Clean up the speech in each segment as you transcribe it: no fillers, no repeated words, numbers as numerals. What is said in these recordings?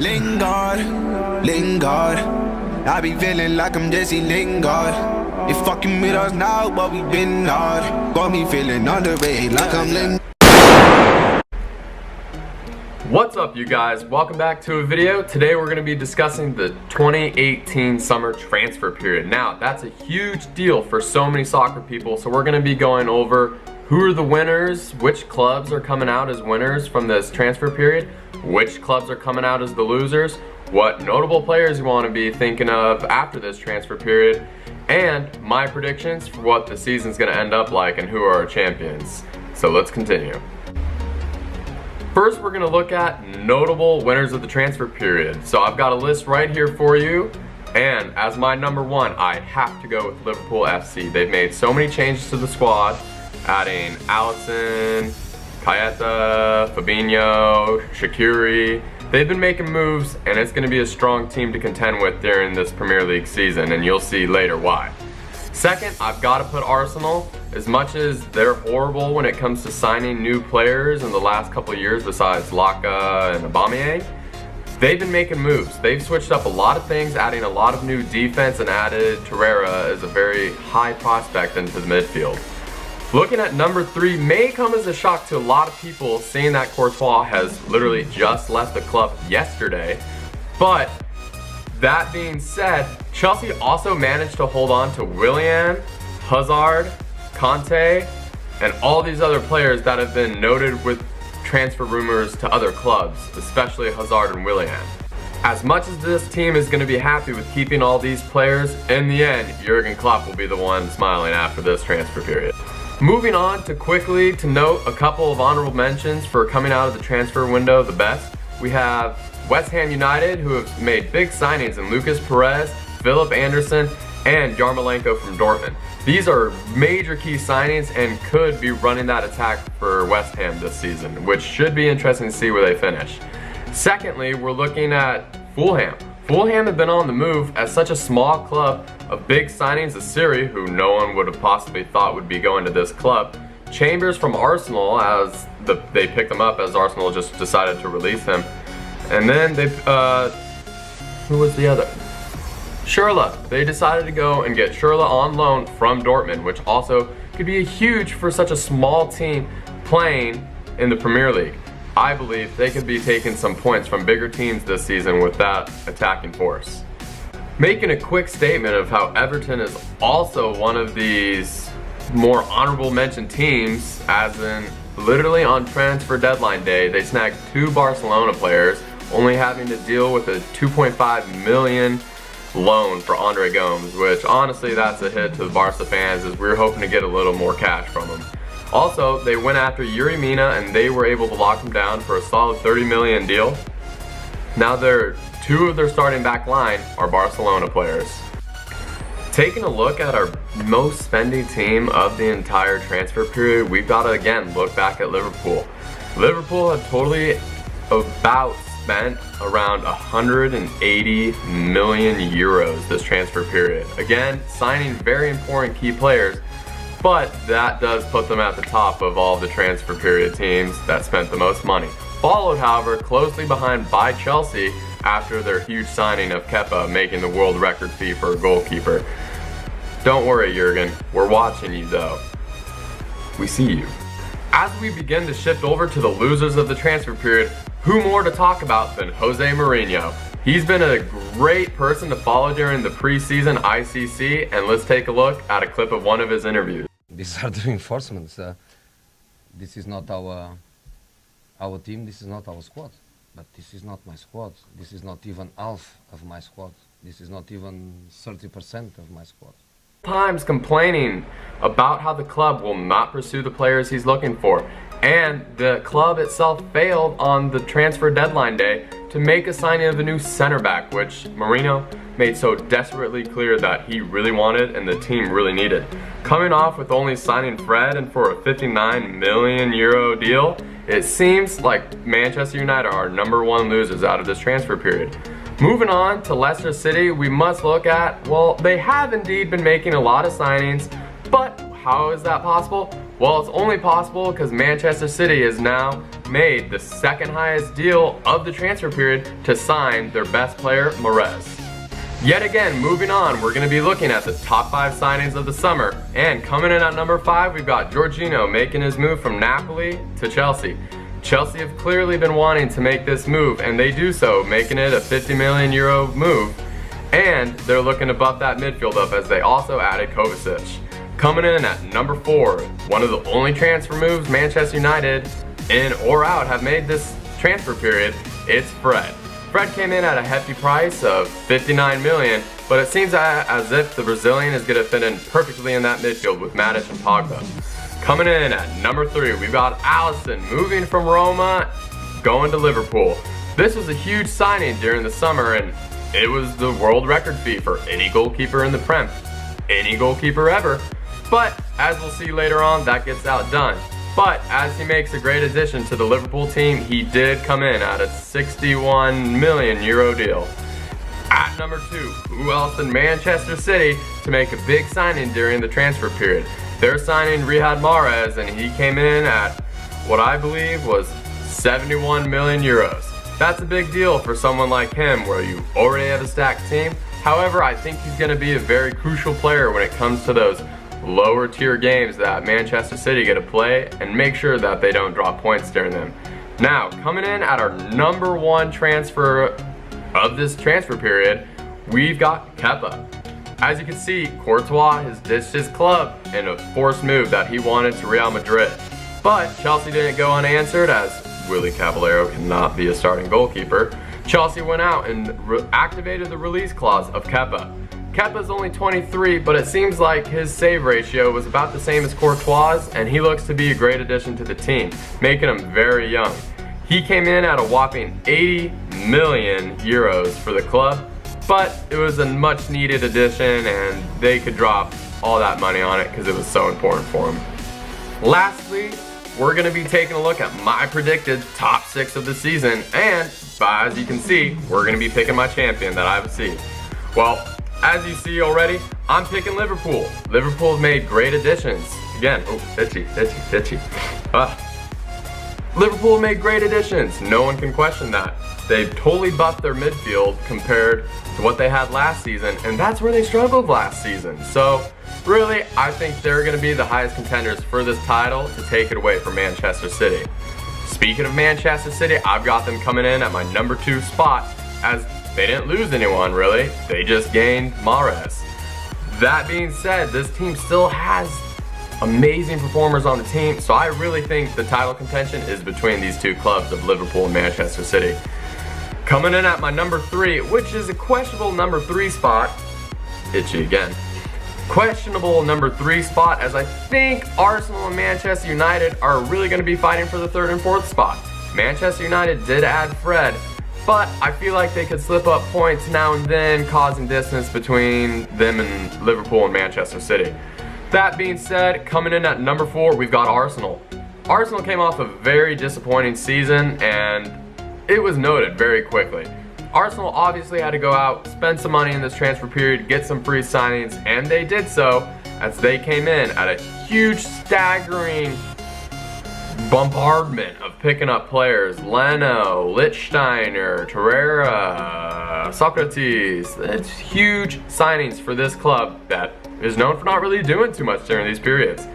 Lingard, Lingard. I be feeling like I'm Jesse Lingard. They fucking with us now, but we been hard. Got me feeling underrated like I'm Lingard. What's up, you guys? Welcome back to a video. Today we're going to be discussing the 2018 summer transfer period. Now, that's a huge deal for so many soccer people, so we're going to be going over who are the winners, which clubs are coming out as winners from this transfer period, which clubs are coming out as the losers, what notable players you want to be thinking of after this transfer period, and my predictions for what the season's going to end up like and who are our champions. So let's continue. First, we're going to look at notable winners of the transfer period. So I've got a list right here for you, and as my number one, I have to go with Liverpool FC. They've made so many changes to the squad, adding Alisson, Kayeta, Fabinho, Shaqiri. They've been making moves, and it's going to be a strong team to contend with during this Premier League season, and you'll see later why. Second, I've got to put Arsenal. As much as they're horrible when it comes to signing new players in the last couple of years besides Laka and Aubameyang, they've been making moves. They've switched up a lot of things, adding a lot of new defense, and added Torreira as a very high prospect into the midfield. Looking at number 3 may come as a shock to a lot of people, seeing that Courtois has literally just left the club yesterday. But that being said, Chelsea also managed to hold on to Willian, Hazard, Conte, and all these other players that have been noted with transfer rumors to other clubs, especially Hazard and Willian. As much as this team is going to be happy with keeping all these players, in the end, Jurgen Klopp will be the one smiling after this transfer period. Moving on to quickly to note a couple of honorable mentions for coming out of the transfer window the best. We have West Ham United, who have made big signings in Lucas Perez, Philip Anderson, and Yarmolenko from Dortmund. These are major key signings and could be running that attack for West Ham this season, which should be interesting to see where they finish. Secondly, we're looking at Fulham. Fulham have been on the move as such a small club of big signings. Asiri, who no one would have possibly thought would be going to this club. Chambers from Arsenal, as they picked him up as Arsenal just decided to release him. And then who was the other? Schürrle. They decided to go and get Schürrle on loan from Dortmund, which also could be huge for such a small team playing in the Premier League. I believe they could be taking some points from bigger teams this season with that attacking force. Making a quick statement of how Everton is also one of these more honorable mention teams, as in literally on transfer deadline day, they snagged 2 Barcelona players, only having to deal with a 2.5 million loan for Andre Gomes, which honestly that's a hit to the Barca fans, as we were hoping to get a little more cash from them. Also, they went after Yuri Mina and they were able to lock him down for a solid 30 million deal. Now 2 of their starting back line are Barcelona players. Taking a look at our most spendy team of the entire transfer period, we've got to again look back at Liverpool. Liverpool have totally spent around 180 million euros this transfer period. Again, signing very important key players, but that does put them at the top of all the transfer period teams that spent the most money. Followed, however, closely behind by Chelsea after their huge signing of Kepa, making the world record fee for a goalkeeper. Don't worry, Jurgen, we're watching you though. We see you. As we begin to shift over to the losers of the transfer period, who more to talk about than Jose Mourinho? He's been a great person to follow during the preseason ICC, and let's take a look at a clip of one of his interviews. These are the reinforcements. This is not our team, this is not our squad. But this is not my squad. This is not even half of my squad. This is not even 30% of my squad. Times complaining about how the club will not pursue the players he's looking for, and the club itself failed on the transfer deadline day to make a signing of a new center back, which Mourinho made so desperately clear that he really wanted and the team really needed. Coming off with only signing Fred and for a 59 million euro deal, it seems like Manchester United are number 1 losers out of this transfer period. Moving on to Leicester City, we must look at, well, they have indeed been making a lot of signings, but how is that possible? Well, it's only possible because Manchester City has now made the second highest deal of the transfer period to sign their best player, Mahrez. Yet again, moving on, we're going to be looking at the top 5 signings of the summer. And coming in at number 5, we've got Jorginho making his move from Napoli to Chelsea. Chelsea have clearly been wanting to make this move, and they do so, making it a 50 million euro move. And they're looking to buff that midfield up as they also added Kovacic. Coming in at number 4, one of the only transfer moves Manchester United, in or out, have made this transfer period, it's Fred. Fred came in at a hefty price of 59 million, but it seems as if the Brazilian is going to fit in perfectly in that midfield with Matic and Pogba. Coming in at number 3, we've got Alisson moving from Roma, going to Liverpool. This was a huge signing during the summer, and it was the world record fee for any goalkeeper in the Prem. Any goalkeeper ever. But, as we'll see later on, that gets outdone. But, as he makes a great addition to the Liverpool team, he did come in at a 61 million euro deal. At number 2, who else than Manchester City to make a big signing during the transfer period? They're signing Riyad Mahrez, and he came in at what I believe was 71 million euros. That's a big deal for someone like him where you already have a stacked team. However, I think he's going to be a very crucial player when it comes to those lower tier games that Manchester City get to play and make sure that they don't drop points during them. Now, coming in at our number 1 transfer of this transfer period, we've got Kepa. As you can see, Courtois has ditched his club in a forced move that he wanted to Real Madrid. But Chelsea didn't go unanswered, as Willy Caballero cannot be a starting goalkeeper. Chelsea went out and activated the release clause of Kepa. Kepa's only 23, but it seems like his save ratio was about the same as Courtois', and he looks to be a great addition to the team, making him very young. He came in at a whopping 80 million euros for the club, but it was a much needed addition and they could drop all that money on it because it was so important for him. Lastly, we're going to be taking a look at my predicted top 6 of the season, and as you can see, we're going to be picking my champion that I have seen. Well, as you see already, I'm picking Liverpool. Liverpool have made great additions. Again, itchy. Liverpool have made great additions. No one can question that. They've totally buffed their midfield compared to what they had last season, and that's where they struggled last season. So, really, I think they're going to be the highest contenders for this title to take it away from Manchester City. Speaking of Manchester City, I've got them coming in at my number 2 spot, as they didn't lose anyone, really. They just gained Mahrez. That being said, this team still has amazing performers on the team, so I really think the title contention is between these two clubs of Liverpool and Manchester City. Coming in at my number 3, which is a questionable number 3 spot, itchy again, questionable number 3 spot, as I think Arsenal and Manchester United are really going to be fighting for the 3rd and 4th spot. Manchester United did add Fred, but I feel like they could slip up points now and then, causing distance between them and Liverpool and Manchester City. That being said, coming in at number 4, we've got Arsenal. Arsenal came off a very disappointing season, and it was noted very quickly. Arsenal obviously had to go out, spend some money in this transfer period, get some free signings, and they did so as they came in at a huge, staggering bombardment of picking up players. Leno, Lichtsteiner, Torreira, Socrates. It's huge signings for this club that is known for not really doing too much during these periods.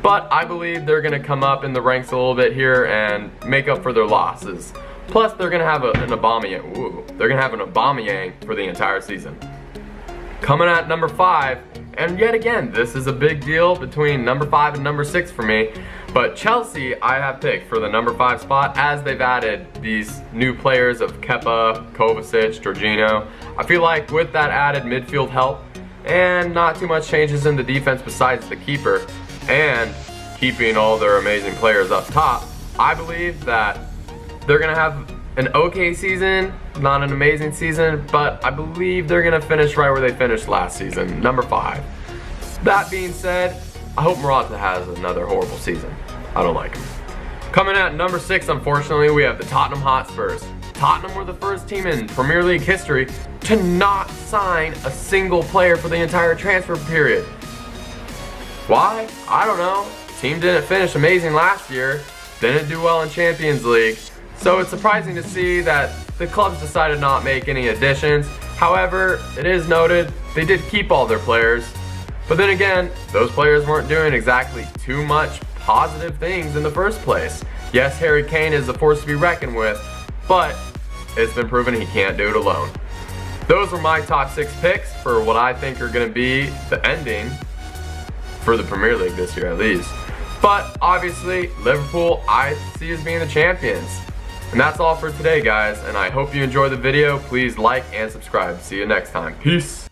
But I believe they're going to come up in the ranks a little bit here and make up for their losses. Plus, they're going to have an Aubameyang. They're going to have an Aubameyang for the entire season. Coming at number 5, and yet again, this is a big deal between number 5 and number 6 for me. But Chelsea, I have picked for the number 5 spot, as they've added these new players of Kepa, Kovacic, Jorginho. I feel like with that added midfield help, and not too much changes in the defense besides the keeper, and keeping all their amazing players up top, I believe that they're going to have an okay season, not an amazing season, but I believe they're going to finish right where they finished last season, number 5. That being said, I hope Morata has another horrible season. I don't like him. Coming at number 6, unfortunately, we have the Tottenham Hotspurs. Tottenham were the first team in Premier League history to not sign a single player for the entire transfer period. Why? I don't know. Team didn't finish amazing last year, didn't do well in Champions League, so it's surprising to see that the clubs decided not to make any additions. However, it is noted they did keep all their players, but then again, those players weren't doing exactly too much positive things in the first place. Yes, Harry Kane is a force to be reckoned with, but it's been proven he can't do it alone. Those were my top 6 picks for what I think are going to be the ending for the Premier League this year at least. But obviously, Liverpool I see as being the champions. And that's all for today, guys, and I hope you enjoyed the video. Please like and subscribe. See you next time. Peace.